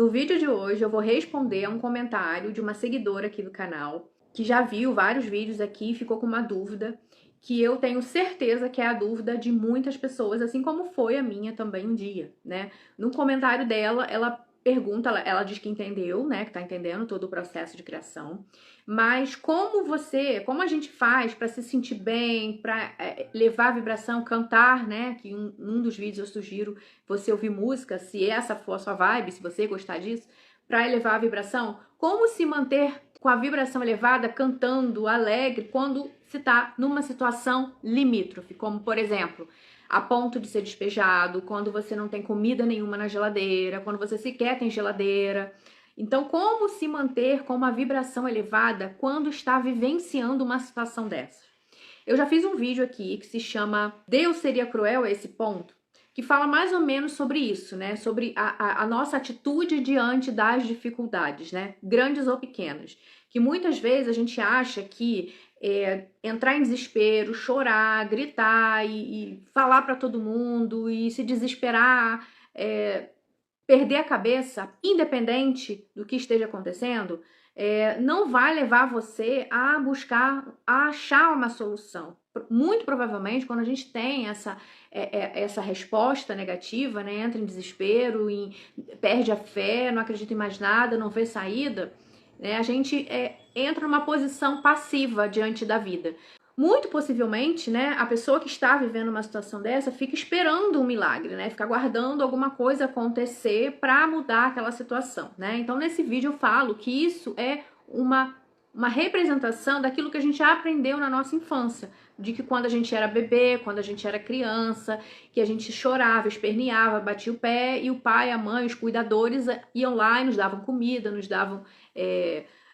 No vídeo de hoje eu vou responder a um comentário de uma seguidora aqui do canal, que já viu vários vídeos aqui e ficou com uma dúvida, que eu tenho certeza que é a dúvida de muitas pessoas, assim como foi a minha também um dia, né? No comentário dela, ela pergunta, ela diz que entendeu, né, que tá entendendo todo o processo de criação, mas como a gente faz para se sentir bem, para levar a vibração, cantar, né, que num dos vídeos eu sugiro você ouvir música, se essa for a sua vibe, se você gostar disso, para elevar a vibração, como se manter com a vibração elevada, cantando, alegre, quando se está numa situação limítrofe, como por exemplo, a ponto de ser despejado, quando você não tem comida nenhuma na geladeira, quando você sequer tem geladeira. Então, como se manter com uma vibração elevada quando está vivenciando uma situação dessa? Eu já fiz um vídeo aqui que se chama Deus Seria Cruel a Esse Ponto, que fala mais ou menos sobre isso, né? Sobre a nossa atitude diante das dificuldades, né? Grandes ou pequenas. Que muitas vezes a gente acha que entrar em desespero, chorar, gritar e falar para todo mundo e se desesperar, perder a cabeça, independente do que esteja acontecendo, não vai levar você a achar uma solução. Muito provavelmente, quando a gente tem essa resposta negativa, né, entra em desespero, perde a fé, não acredita em mais nada, não vê saída, né, a gente entra numa posição passiva diante da vida. Muito possivelmente, né, a pessoa que está vivendo uma situação dessa fica esperando um milagre, né, fica aguardando alguma coisa acontecer para mudar aquela situação, né. Então, nesse vídeo eu falo que isso é uma representação daquilo que a gente aprendeu na nossa infância, de que quando a gente era bebê, quando a gente era criança, que a gente chorava, esperneava, batia o pé e o pai, a mãe, os cuidadores iam lá e nos davam comida, nos davam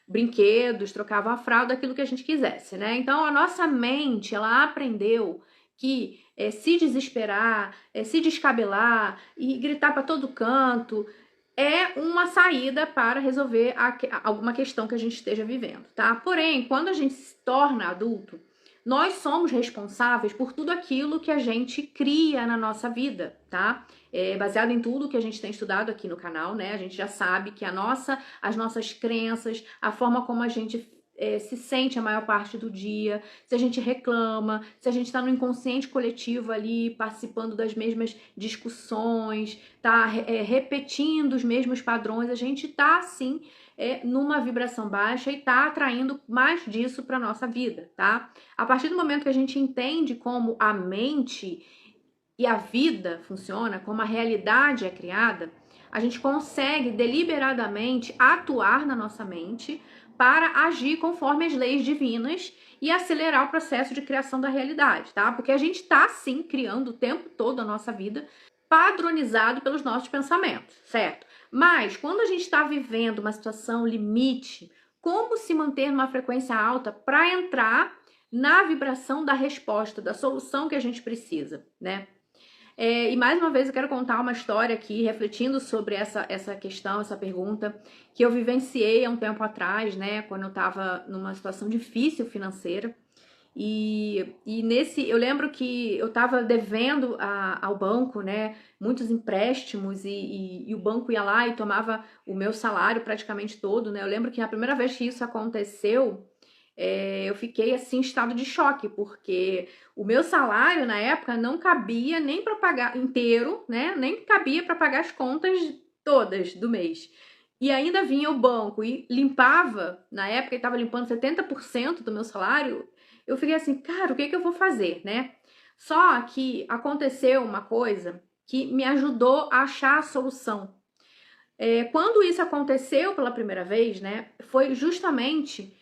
brinquedos, trocavam a fralda, aquilo que a gente quisesse, né? Então a nossa mente, ela aprendeu que se desesperar, se descabelar e gritar para todo canto é uma saída para resolver alguma questão que a gente esteja vivendo, tá? Porém, quando a gente se torna adulto, nós somos responsáveis por tudo aquilo que a gente cria na nossa vida, tá? Baseado em tudo que a gente tem estudado aqui no canal, né? A gente já sabe que as nossas crenças, a forma como a gente se sente a maior parte do dia, se a gente reclama, se a gente está no inconsciente coletivo ali, participando das mesmas discussões, tá repetindo os mesmos padrões, a gente tá assim numa vibração baixa e tá atraindo mais disso para nossa vida, tá? A partir do momento que a gente entende como a mente e a vida funciona, como a realidade é criada, a gente consegue deliberadamente atuar na nossa mente para agir conforme as leis divinas e acelerar o processo de criação da realidade, tá? Porque a gente tá, sim, criando o tempo todo a nossa vida padronizado pelos nossos pensamentos, certo? Mas, quando a gente está vivendo uma situação limite, como se manter numa frequência alta para entrar na vibração da resposta, da solução que a gente precisa, né? E mais uma vez eu quero contar uma história aqui, refletindo sobre essa questão, essa pergunta, que eu vivenciei há um tempo atrás, né, quando eu estava numa situação difícil financeira. Eu lembro que eu estava devendo ao banco, né, muitos empréstimos e o banco ia lá e tomava o meu salário praticamente todo, né. Eu lembro que a primeira vez que isso aconteceu, eu fiquei assim em estado de choque, porque o meu salário na época não cabia nem para pagar inteiro, né? Nem cabia para pagar as contas todas do mês. E ainda vinha o banco e limpava, na época ele estava limpando 70% do meu salário. Eu fiquei assim, cara, o que que eu vou fazer, né? Só que aconteceu uma coisa que me ajudou a achar a solução. Quando isso aconteceu pela primeira vez, né? Foi justamente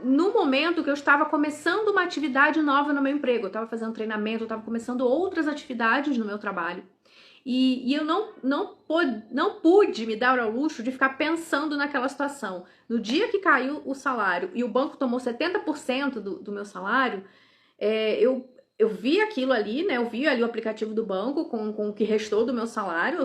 no momento que eu estava começando uma atividade nova no meu emprego. Eu estava fazendo treinamento, eu estava começando outras atividades no meu trabalho. E eu não pude me dar ao luxo de ficar pensando naquela situação. No dia que caiu o salário e o banco tomou 70% do meu salário, eu vi aquilo ali, né? Eu vi ali o aplicativo do banco com o que restou do meu salário.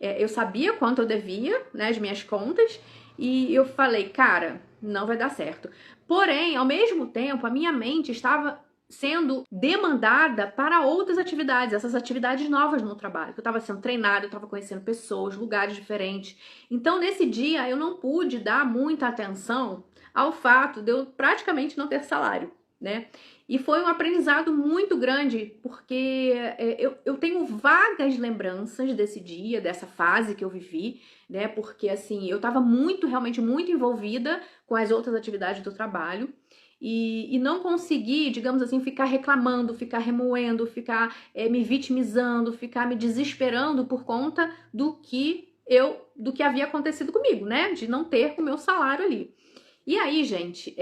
Eu sabia quanto eu devia, né? As minhas contas. E eu falei, cara, não vai dar certo. Porém, ao mesmo tempo, a minha mente estava sendo demandada para outras atividades, essas atividades novas no trabalho. Eu estava sendo treinada, eu estava conhecendo pessoas, lugares diferentes. Então, nesse dia, eu não pude dar muita atenção ao fato de eu praticamente não ter salário, né? E foi um aprendizado muito grande, porque eu tenho vagas lembranças desse dia, dessa fase que eu vivi, né? Porque, assim, eu estava realmente muito envolvida com as outras atividades do trabalho. E não conseguir, digamos assim, ficar reclamando, ficar remoendo, ficar me vitimizando, ficar me desesperando por conta do que havia acontecido comigo, né? De não ter o meu salário ali. E aí, gente,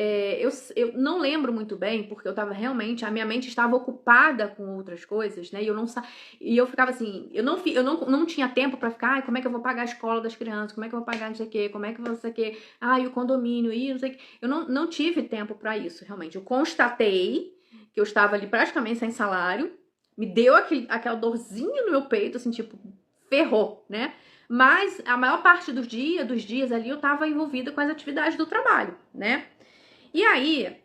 eu não lembro muito bem, porque eu tava realmente, a minha mente estava ocupada com outras coisas, né? E eu ficava assim, eu não tinha tempo pra ficar, como é que eu vou pagar a escola das crianças, como é que eu vou pagar não sei o quê, como é que eu vou não sei o quê, e o condomínio, e não sei o quê. Eu não tive tempo pra isso, realmente. Eu constatei que eu estava ali praticamente sem salário, me deu aquela dorzinha no meu peito, assim, tipo, ferrou, né? Mas a maior parte dos dias ali, eu estava envolvida com as atividades do trabalho, né? E aí,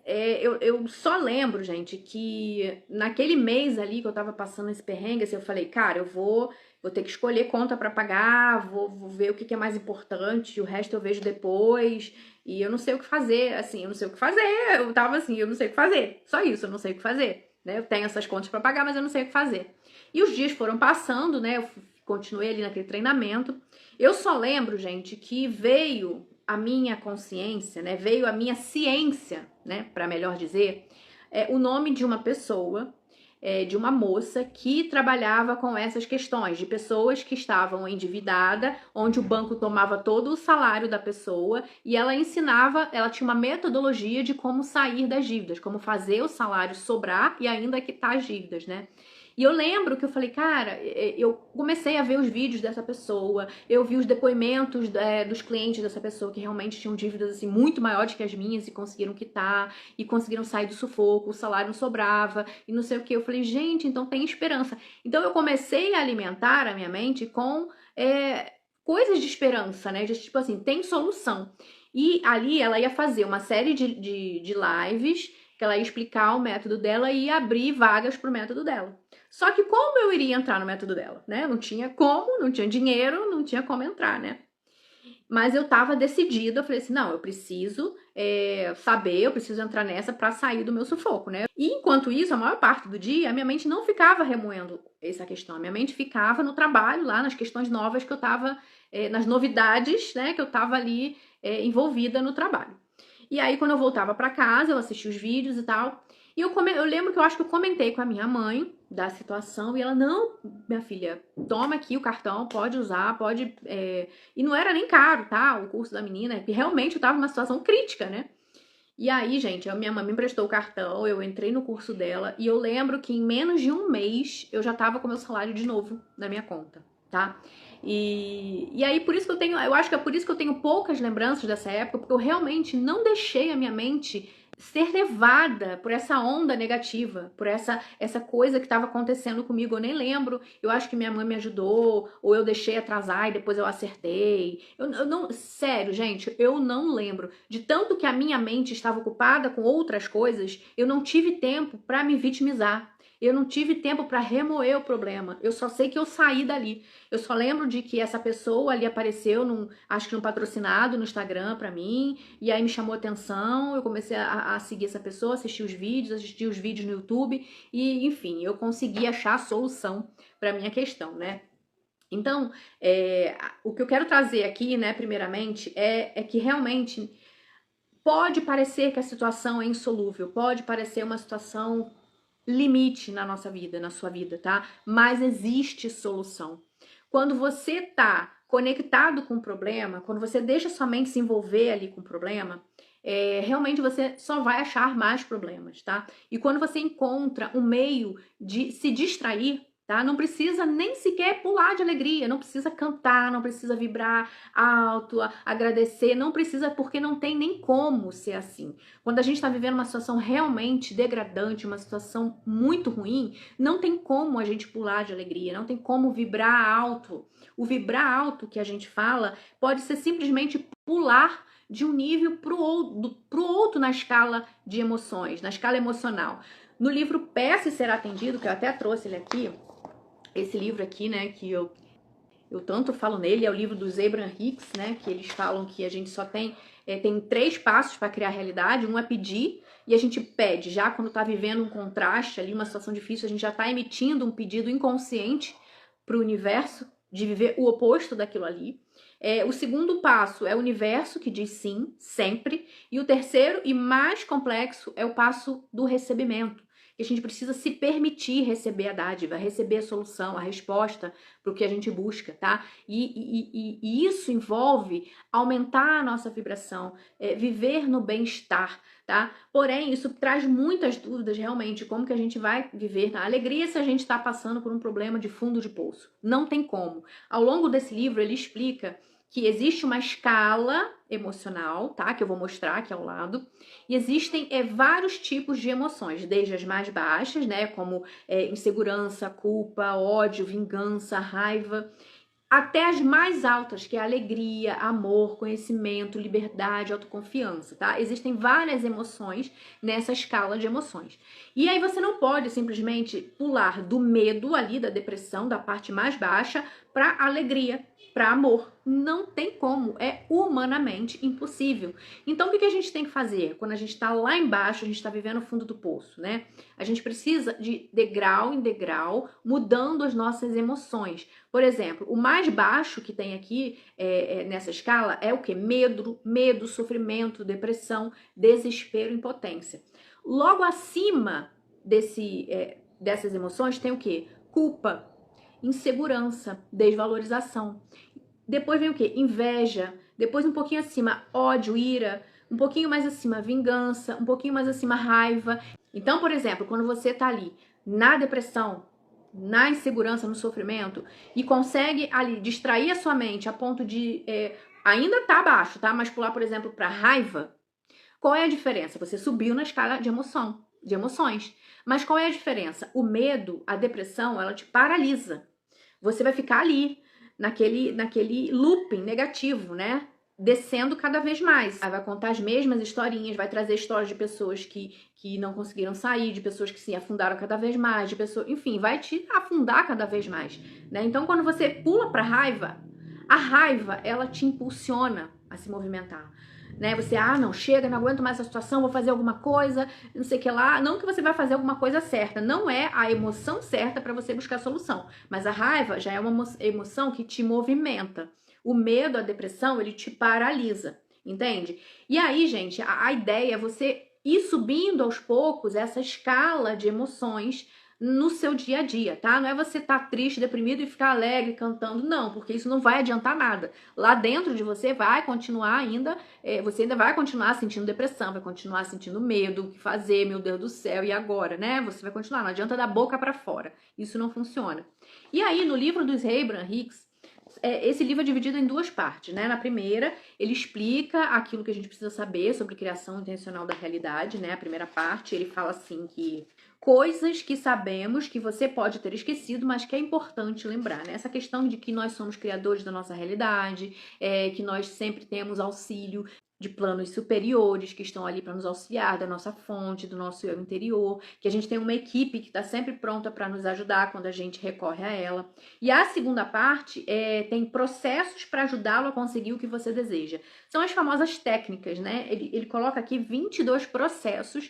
eu só lembro, gente, que naquele mês ali que eu tava passando esse perrengue, assim, eu falei, cara, eu vou ter que escolher conta pra pagar, vou ver o que é mais importante, o resto eu vejo depois, e eu não sei o que fazer, assim, eu não sei o que fazer, eu tava assim, eu não sei o que fazer, só isso, eu não sei o que fazer, né? Eu tenho essas contas pra pagar, mas eu não sei o que fazer. E os dias foram passando, né? Eu continuei ali naquele treinamento. Eu só lembro, gente, que veio a minha consciência, né? Veio a minha ciência, né? Para melhor dizer, o nome de uma pessoa, de uma moça que trabalhava com essas questões, de pessoas que estavam endividadas, onde o banco tomava todo o salário da pessoa e ela ensinava, ela tinha uma metodologia de como sair das dívidas, como fazer o salário sobrar e ainda quitar as dívidas, né? E eu lembro que eu falei, cara, eu comecei a ver os vídeos dessa pessoa, eu vi os depoimentos dos clientes dessa pessoa que realmente tinham dívidas assim muito maiores que as minhas e conseguiram quitar, e conseguiram sair do sufoco, o salário não sobrava, e não sei o que. Eu falei, gente, então tem esperança. Então eu comecei a alimentar a minha mente com coisas de esperança, né? De, tipo assim, tem solução. E ali ela ia fazer uma série de lives, que ela ia explicar o método dela e ia abrir vagas pro método dela. Só que como eu iria entrar no método dela, né? Não tinha como, não tinha dinheiro, não tinha como entrar, né? Mas eu tava decidida, eu falei assim, não, eu preciso saber, eu preciso entrar nessa pra sair do meu sufoco, né? E enquanto isso, a maior parte do dia, a minha mente não ficava remoendo essa questão, a minha mente ficava no trabalho lá, nas questões novas que eu tava, nas novidades, né, que eu tava ali envolvida no trabalho. E aí, quando eu voltava pra casa, eu assistia os vídeos e tal, e eu lembro que eu acho que eu comentei com a minha mãe da situação, e ela, não, minha filha, toma aqui o cartão, pode usar, pode... E não era nem caro, tá? O curso da menina, que realmente eu tava numa situação crítica, né? E aí, gente, a minha mãe me emprestou o cartão, eu entrei no curso dela, e eu lembro que em menos de um mês eu já tava com meu salário de novo na minha conta, tá? E aí, por isso que eu acho que é por isso que eu tenho poucas lembranças dessa época, porque eu realmente não deixei a minha mente ser levada por essa onda negativa, por essa coisa que estava acontecendo comigo. Eu nem lembro, eu acho que minha mãe me ajudou, ou eu deixei atrasar e depois eu acertei. Eu não, sério, gente, eu não lembro. De tanto que a minha mente estava ocupada com outras coisas, eu não tive tempo para me vitimizar. Eu não tive tempo para remoer o problema. Eu só sei que eu saí dali. Eu só lembro de que essa pessoa ali apareceu, acho que num patrocinado no Instagram pra mim, e aí me chamou atenção. Eu comecei a seguir essa pessoa, assistir os vídeos no YouTube, e enfim, eu consegui achar a solução pra minha questão, né? Então, o que eu quero trazer aqui, né, primeiramente, é que realmente pode parecer que a situação é insolúvel, pode parecer uma situação limite na nossa vida, na sua vida, tá? Mas existe solução. Quando você tá conectado com o problema, quando você deixa sua mente se envolver ali com o problema, realmente você só vai achar mais problemas, tá? E quando você encontra um meio de se distrair, tá? Não precisa nem sequer pular de alegria, não precisa cantar, não precisa vibrar alto, agradecer, não precisa, porque não tem nem como ser assim. Quando a gente está vivendo uma situação realmente degradante, uma situação muito ruim, não tem como a gente pular de alegria, não tem como vibrar alto. O vibrar alto que a gente fala pode ser simplesmente pular de um nível pro outro na escala de emoções, na escala emocional. No livro Peça e Será Atendido, que eu até trouxe ele aqui, esse livro aqui, né, que eu tanto falo nele, é o livro dos Abraham Hicks, né, que eles falam que a gente só tem 3 passos para criar a realidade. Um é pedir, e a gente pede, já quando está vivendo um contraste ali, uma situação difícil, a gente já está emitindo um pedido inconsciente para o universo de viver o oposto daquilo ali. O segundo passo é o universo que diz sim, sempre. E o terceiro e mais complexo é o passo do recebimento. Que a gente precisa se permitir receber a dádiva, receber a solução, a resposta para o que a gente busca, tá? E isso envolve aumentar a nossa vibração, viver no bem-estar, tá? Porém, isso traz muitas dúvidas realmente, como que a gente vai viver na alegria se a gente está passando por um problema de fundo de poço. Não tem como. Ao longo desse livro, ele explica que existe uma escala emocional, tá? Que eu vou mostrar aqui ao lado. E existem vários tipos de emoções, desde as mais baixas, né? Como insegurança, culpa, ódio, vingança, raiva, até as mais altas, que é alegria, amor, conhecimento, liberdade, autoconfiança, tá? Existem várias emoções nessa escala de emoções. E aí você não pode simplesmente pular do medo ali, da depressão, da parte mais baixa, para alegria, para amor. Não tem como, é humanamente impossível. Então o que a gente tem que fazer? Quando a gente está lá embaixo, a gente está vivendo o fundo do poço, né? A gente precisa de degrau em degrau, mudando as nossas emoções. Por exemplo, o mais baixo que tem aqui nessa escala é o quê? Medo, sofrimento, depressão, desespero, impotência. Logo acima dessas emoções tem o quê? Culpa, insegurança, desvalorização. Depois vem o quê? Inveja. Depois um pouquinho acima, ódio, ira. Um pouquinho mais acima, vingança. Um pouquinho mais acima, raiva. Então, por exemplo, quando você tá ali na depressão, na insegurança, no sofrimento, e consegue ali distrair a sua mente a ponto de ainda tá abaixo, tá? Mas pular, por exemplo, para raiva, qual é a diferença? Você subiu na escala de emoções. Mas qual é a diferença? O medo, a depressão, ela te paralisa. Você vai ficar ali, naquele looping negativo, né? Descendo cada vez mais. Aí vai contar as mesmas historinhas, vai trazer histórias de pessoas que não conseguiram sair, de pessoas que se afundaram cada vez mais, de pessoas, enfim, vai te afundar cada vez mais, né? Então, quando você pula para a raiva, ela te impulsiona a se movimentar. Né? Você, não, chega, não aguento mais essa situação, vou fazer alguma coisa, não sei o que lá. Não que você vai fazer alguma coisa certa, não é a emoção certa para você buscar solução. Mas a raiva já é uma emoção que te movimenta. O medo, a depressão, ele te paralisa, entende? E aí, gente, a ideia é você ir subindo aos poucos essa escala de emoções no seu dia a dia, tá? Não é você estar triste, deprimido e ficar alegre cantando, não, porque isso não vai adiantar nada. Lá dentro de você vai continuar ainda, você ainda vai continuar sentindo depressão, vai continuar sentindo medo, o que fazer, meu Deus do céu, e agora, né? Você vai continuar, não adianta da boca para fora. Isso não funciona. E aí, no livro dos Abraham Hicks, esse livro é dividido em 2 partes, né? Na primeira, ele explica aquilo que a gente precisa saber sobre criação intencional da realidade, né? A primeira parte, ele fala assim que coisas que sabemos que você pode ter esquecido, mas que é importante lembrar, né? Essa questão de que nós somos criadores da nossa realidade, que nós sempre temos auxílio de planos superiores que estão ali para nos auxiliar, da nossa fonte, do nosso eu interior, que a gente tem uma equipe que está sempre pronta para nos ajudar quando a gente recorre a ela. E a segunda parte tem processos para ajudá-lo a conseguir o que você deseja. São as famosas técnicas, né? Ele coloca aqui 22 processos,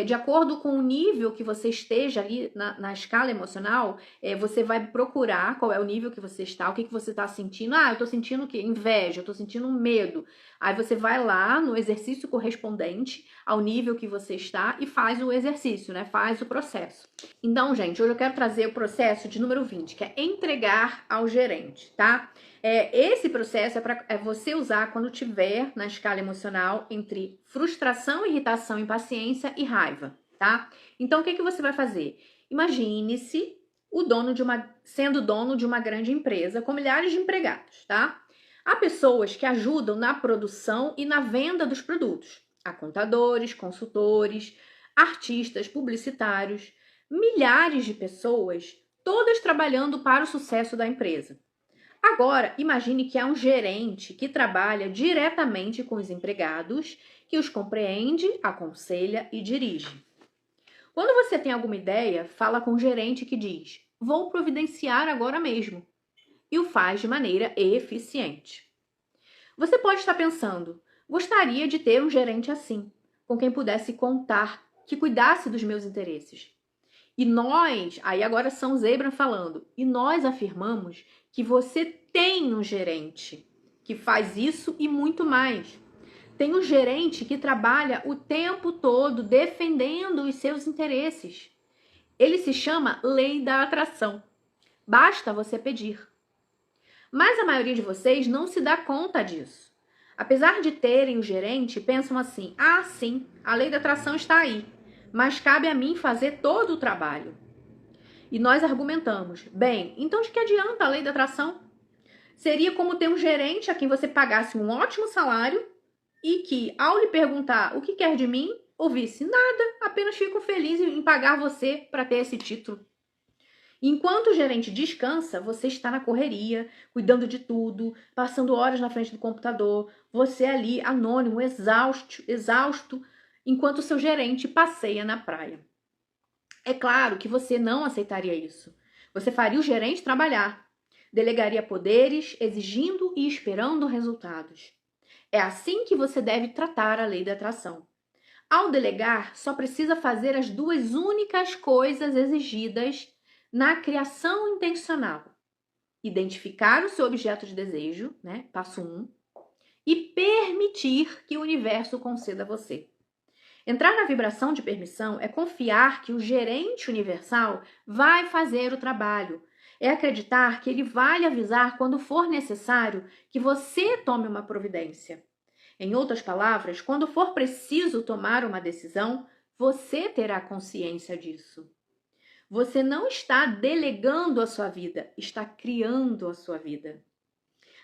de acordo com o nível que você esteja ali na escala emocional, você vai procurar qual é o nível que você está, o que você está sentindo. Eu estou sentindo o quê? Inveja, eu estou sentindo medo. Aí você vai lá no exercício correspondente ao nível que você está e faz o exercício, né? Faz o processo. Então, gente, hoje eu quero trazer o processo de número 20, que é entregar ao gerente, tá? Esse processo é para você usar quando tiver na escala emocional entre frustração, irritação, impaciência e raiva, tá? Então, o que você vai fazer? Imagine-se sendo dono de uma grande empresa com milhares de empregados, tá? Há pessoas que ajudam na produção e na venda dos produtos. Há contadores, consultores, artistas, publicitários, milhares de pessoas, todas trabalhando para o sucesso da empresa. Agora, imagine que há um gerente que trabalha diretamente com os empregados, que os compreende, aconselha e dirige. Quando você tem alguma ideia, fala com o gerente que diz: vou providenciar agora mesmo. E o faz de maneira eficiente. Você pode estar pensando: gostaria de ter um gerente assim, com quem pudesse contar, que cuidasse dos meus interesses. E nós, aí agora são os Abram falando, e nós afirmamos que você tem um gerente que faz isso e muito mais. Tem um gerente que trabalha o tempo todo defendendo os seus interesses. Ele se chama Lei da Atração. Basta você pedir. Mas a maioria de vocês não se dá conta disso. Apesar de terem o gerente, pensam assim: ah, sim, a lei da atração está aí, mas cabe a mim fazer todo o trabalho. E nós argumentamos: bem, então de que adianta a lei da atração? Seria como ter um gerente a quem você pagasse um ótimo salário e que, ao lhe perguntar o que quer de mim, ouvisse nada, apenas fico feliz em pagar você para ter esse título. Enquanto o gerente descansa, você está na correria, cuidando de tudo, passando horas na frente do computador, você ali anônimo, exausto, enquanto o seu gerente passeia na praia. É claro que você não aceitaria isso. Você faria o gerente trabalhar, delegaria poderes, exigindo e esperando resultados. É assim que você deve tratar a lei da atração. Ao delegar, só precisa fazer as duas únicas coisas exigidas na criação intencional: identificar o seu objeto de desejo, né? Passo 1, e permitir que o universo conceda a você. Entrar na vibração de permissão é confiar que o gerente universal vai fazer o trabalho. É acreditar que ele vai lhe avisar quando for necessário que você tome uma providência. Em outras palavras, quando for preciso tomar uma decisão, você terá consciência disso. Você não está delegando a sua vida, está criando a sua vida.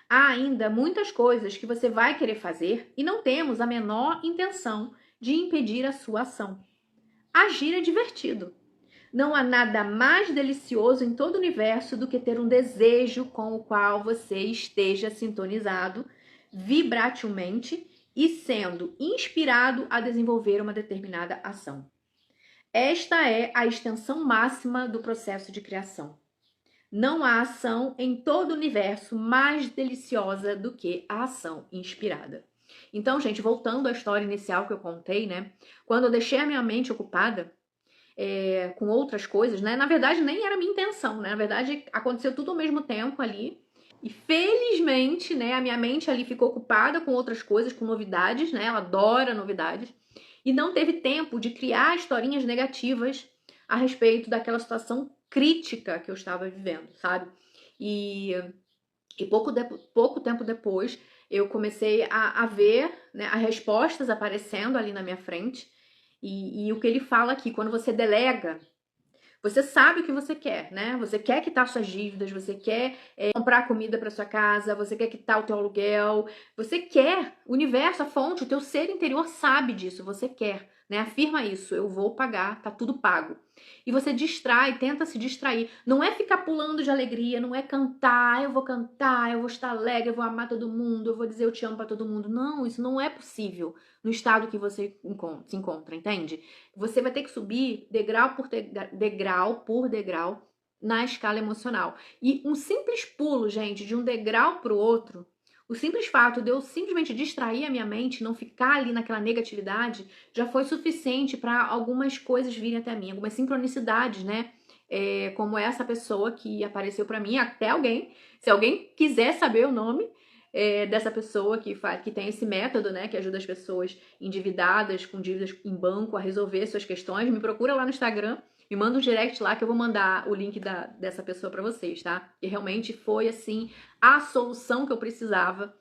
Há ainda muitas coisas que você vai querer fazer e não temos a menor intenção de impedir a sua ação. Agir é divertido. Não há nada mais delicioso em todo o universo do que ter um desejo com o qual você esteja sintonizado vibratilmente e sendo inspirado a desenvolver uma determinada ação. Esta é a extensão máxima do processo de criação. Não há ação em todo o universo mais deliciosa do que a ação inspirada. Então, gente, voltando à história inicial que eu contei, né? Quando eu deixei a minha mente ocupada com outras coisas, né? Na verdade, nem era minha intenção, né? Na verdade, aconteceu tudo ao mesmo tempo ali. E felizmente, né, a minha mente ali ficou ocupada com outras coisas, com novidades, né? Ela adora novidades. E não teve tempo de criar historinhas negativas a respeito daquela situação crítica que eu estava vivendo, sabe? E pouco tempo depois, eu comecei a ver, né, as respostas aparecendo ali na minha frente. E o que ele fala aqui: quando você delega, você sabe o que você quer, né? Você quer quitar suas dívidas, você quer comprar comida para sua casa, você quer quitar o teu aluguel, você quer, o universo, a fonte, o teu ser interior sabe disso, você quer, né? Afirma isso: eu vou pagar, tá tudo pago. E você distrai, tenta se distrair. Não é ficar pulando de alegria, não é cantar, eu vou estar alegre, eu vou amar todo mundo, eu vou dizer eu te amo para todo mundo. Não, isso não é possível no estado que você se encontra, entende? Você vai ter que subir degrau por degrau na escala emocional. E um simples pulo, gente, de um degrau para o outro, o simples fato de eu simplesmente distrair a minha mente, não ficar ali naquela negatividade, já foi suficiente para algumas coisas virem até mim, algumas sincronicidades, né? Como essa pessoa que apareceu para mim, até alguém, se alguém quiser saber o nome dessa pessoa que tem esse método, né, que ajuda as pessoas endividadas, com dívidas em banco, a resolver suas questões, me procura lá no Instagram, me manda um direct lá que eu vou mandar o link dessa pessoa para vocês, tá? E realmente foi, assim, a solução que eu precisava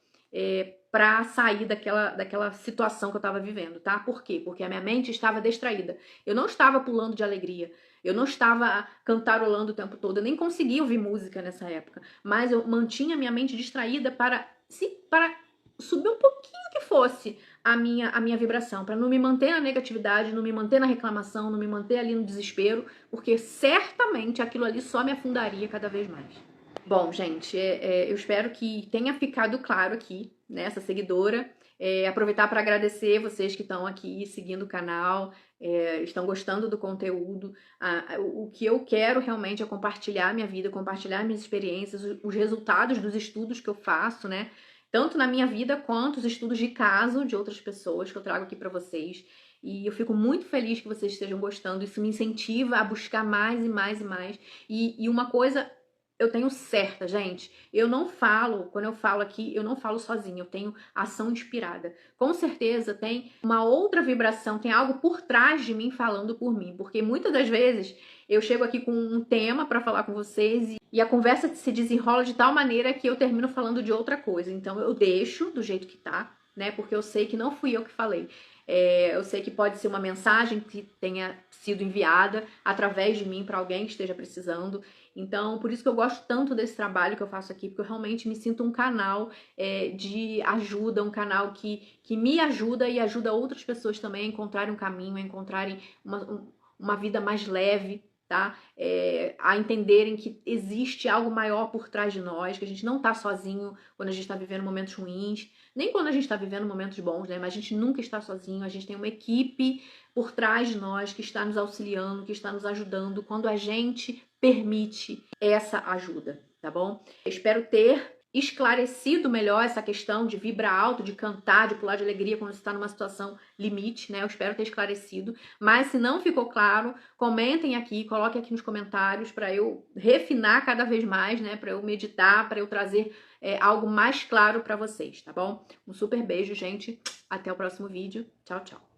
para sair daquela situação que eu estava vivendo, tá? Por quê? Porque a minha mente estava distraída. Eu não estava pulando de alegria, eu não estava cantarolando o tempo todo, eu nem conseguia ouvir música nessa época, mas eu mantinha a minha mente distraída para subir um pouquinho que fosse a minha vibração, para não me manter na negatividade, não me manter na reclamação, não me manter ali no desespero, porque certamente aquilo ali só me afundaria cada vez mais. Bom, gente, eu espero que tenha ficado claro aqui, né, essa seguidora. Aproveitar para agradecer vocês que estão aqui seguindo o canal, estão gostando do conteúdo. O que eu quero realmente é compartilhar minha vida, compartilhar minhas experiências, os resultados dos estudos que eu faço, né? Tanto na minha vida quanto os estudos de caso de outras pessoas que eu trago aqui para vocês. E eu fico muito feliz que vocês estejam gostando. Isso me incentiva a buscar mais e mais e mais. E uma coisa eu tenho certa, gente. Eu não falo, quando eu falo aqui, eu não falo sozinha. Eu tenho ação inspirada. Com certeza tem uma outra vibração, tem algo por trás de mim falando por mim. Porque muitas das vezes eu chego aqui com um tema para falar com vocês e a conversa se desenrola de tal maneira que eu termino falando de outra coisa. Então eu deixo do jeito que tá, né? Porque eu sei que não fui eu que falei. Eu sei que pode ser uma mensagem que tenha sido enviada através de mim para alguém que esteja precisando. Então, por isso que eu gosto tanto desse trabalho que eu faço aqui, porque eu realmente me sinto um canal de ajuda, um canal que me ajuda e ajuda outras pessoas também a encontrarem um caminho, a encontrarem uma vida mais leve, tá? A entenderem que existe algo maior por trás de nós, que a gente não tá sozinho quando a gente tá vivendo momentos ruins, nem quando a gente tá vivendo momentos bons, né? Mas a gente nunca está sozinho, a gente tem uma equipe por trás de nós que está nos auxiliando, que está nos ajudando quando a gente permite essa ajuda, tá bom? Eu espero ter esclarecido melhor essa questão de vibrar alto, de cantar, de pular de alegria quando você está numa situação limite, né? Eu espero ter esclarecido. Mas se não ficou claro, comentem aqui, coloquem aqui nos comentários para eu refinar cada vez mais, né? Para eu meditar, para eu trazer algo mais claro para vocês, tá bom? Um super beijo, gente. Até o próximo vídeo. Tchau, tchau.